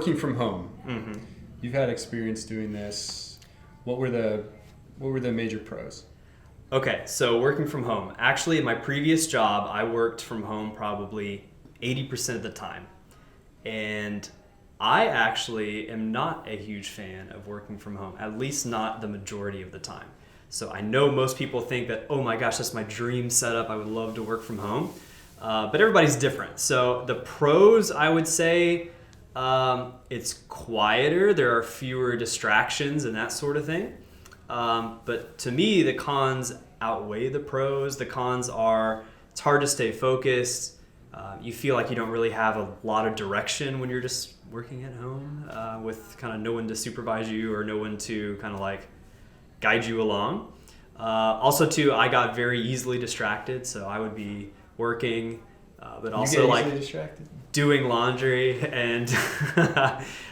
working from home. Mm-hmm. You've had experience doing this. What were the major pros? Okay, so working from home. Actually, in my previous job, I worked from home probably 80% of the time. And I actually am not a huge fan of working from home, at least not the majority of the time. So I know most people think that, oh my gosh, that's my dream setup. I would love to work from home. But everybody's different. So the pros, I would say, it's quieter. There are fewer distractions and that sort of thing. But to me, the cons outweigh the pros. The cons are it's hard to stay focused. You feel like you don't really have a lot of direction when you're just working at home with kind of no one to supervise you or no one to kind of like guide you along. Also, too, I got very easily distracted, so I would be working, but also like distracted? Doing laundry and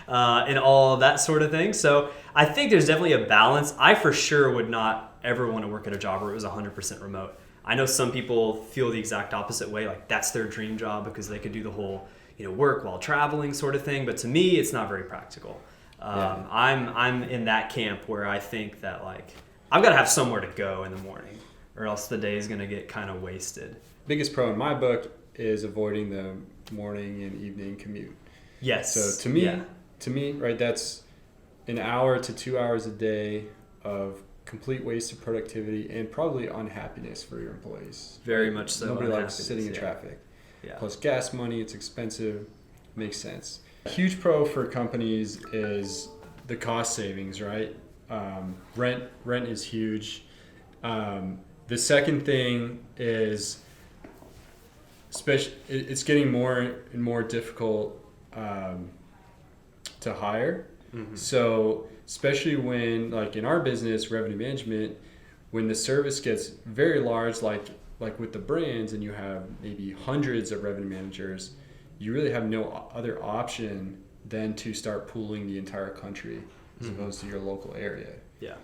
and all that sort of thing. So I think there's definitely a balance. I for sure would not ever want to work at a job where it was 100% remote. I know some people feel the exact opposite way, like that's their dream job because they could do the whole, work while traveling sort of thing. But to me, it's not very practical. I'm in that camp where I think that like I've got to have somewhere to go in the morning, or else the day is going to get kind of wasted. Biggest pro in my book is avoiding the morning and evening commute. Yes. So to me, right, that's an hour to 2 hours a day of complete waste of productivity and probably unhappiness for your employees. Very much so. Nobody likes sitting in traffic. Yeah. Plus gas money, it's expensive, makes sense. A huge pro for companies is the cost savings, right? Rent is huge. The second thing is it's getting more and more difficult to hire. Mm-hmm. So especially when, like in our business, revenue management, when the service gets very large, like with the brands, and you have maybe hundreds of revenue managers, you really have no other option than to start pooling the entire country as opposed to your local area. Yeah.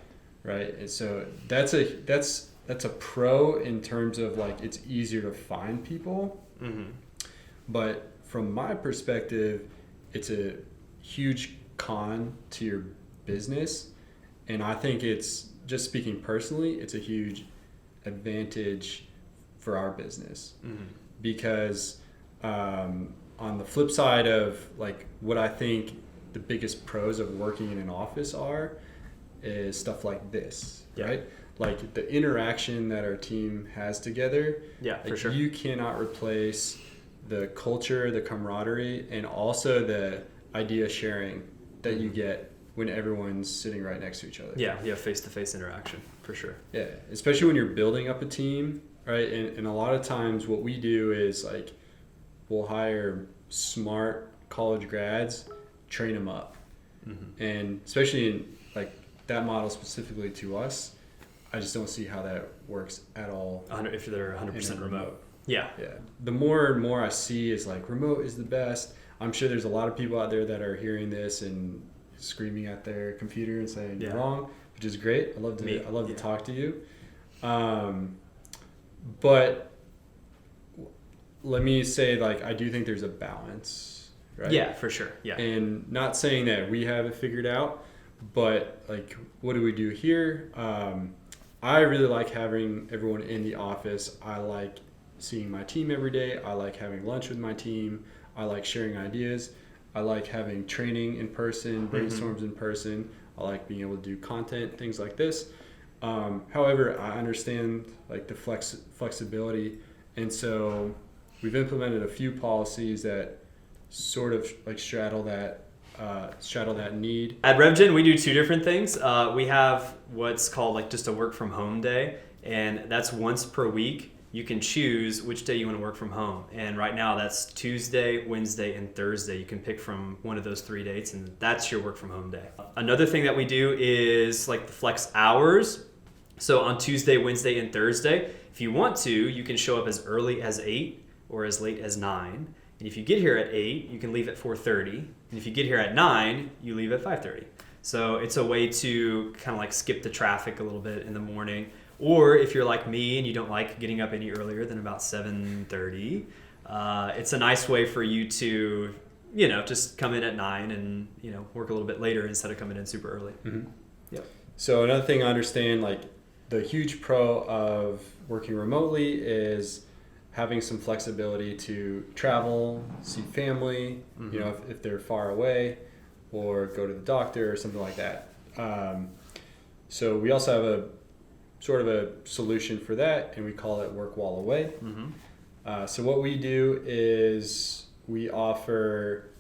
Right. And so that's a pro in terms of like it's easier to find people. Mm-hmm. But from my perspective, it's a huge con to your business. And I think it's, just speaking personally, it's a huge advantage for our business. Mm-hmm. Because on the flip side of like what I think the biggest pros of working in an office is stuff like this, right? Like the interaction that our team has together. Yeah, like for sure. You cannot replace the culture, the camaraderie, and also the idea sharing that you get when everyone's sitting right next to each other. Yeah, face-to-face interaction, for sure. Yeah, especially when you're building up a team, right? And a lot of times what we do is like we'll hire smart college grads, train them up. Mm-hmm. And especially in like that model specifically to us, I just don't see how that works at all. If they're 100% remote. Yeah. The more and more I see is like remote is the best. I'm sure there's a lot of people out there that are hearing this and screaming at their computer and saying you're wrong, which is great. I love to talk to you. But let me say, like, I do think there's a balance, right? Yeah, for sure. Yeah. And not saying that we have it figured out, but like, what do we do here? I really like having everyone in the office. I like seeing my team every day. I like having lunch with my team. I like sharing ideas. I like having training in person, brainstorms in person. I like being able to do content, things like this. However, I understand like the flexibility. And so we've implemented a few policies that sort of like straddle that need. At RevGEN, we do two different things. We have what's called like just a work from home day, and that's once per week. You can choose which day you want to work from home. And right now that's Tuesday, Wednesday, and Thursday. You can pick from one of those 3 dates, and that's your work from home day. Another thing that we do is like the flex hours. So on Tuesday, Wednesday, and Thursday, if you want to, you can show up as early as 8 or as late as 9. And if you get here at 8, you can leave at 4:30. And if you get here at 9, you leave at 5:30. So it's a way to kind of like skip the traffic a little bit in the morning. Or if you're like me and you don't like getting up any earlier than about 7:30, it's a nice way for you to, just come in at 9 and, work a little bit later instead of coming in super early. Mm-hmm. Yep. So another thing I understand, like the huge pro of working remotely is having some flexibility to travel, see family, if they're far away, or go to the doctor or something like that. So we also have a sort of a solution for that, and we call it work while away. Mm-hmm. So what we do is we offer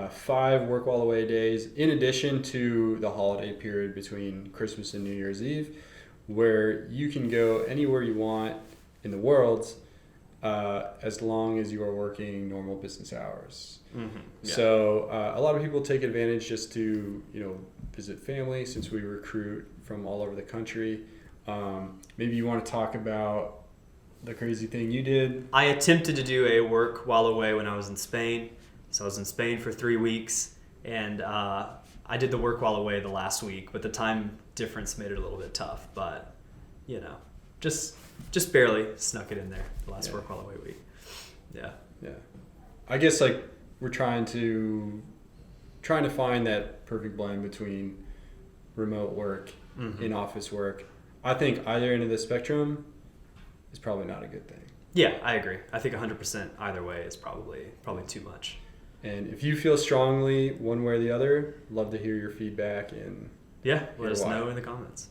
5 work while away days in addition to the holiday period between Christmas and New Year's Eve, where you can go anywhere you want in the world as long as you are working normal business hours. Mm-hmm. Yeah. So a lot of people take advantage just to visit family, since we recruit from all over the country. Maybe you want to talk about the crazy thing you did. I attempted to do a work while away when I was in Spain. So I was in Spain for 3 weeks, and I did the work while away the last week, but the time difference made it a little bit tough. But just barely snuck it in there the last work while away week. Yeah. I guess we're trying to find that perfect blend between remote work, in-office work. I think either end of the spectrum is probably not a good thing. Yeah, I agree. I think 100% either way is probably too much. And if you feel strongly one way or the other, love to hear your feedback and let us know in the comments.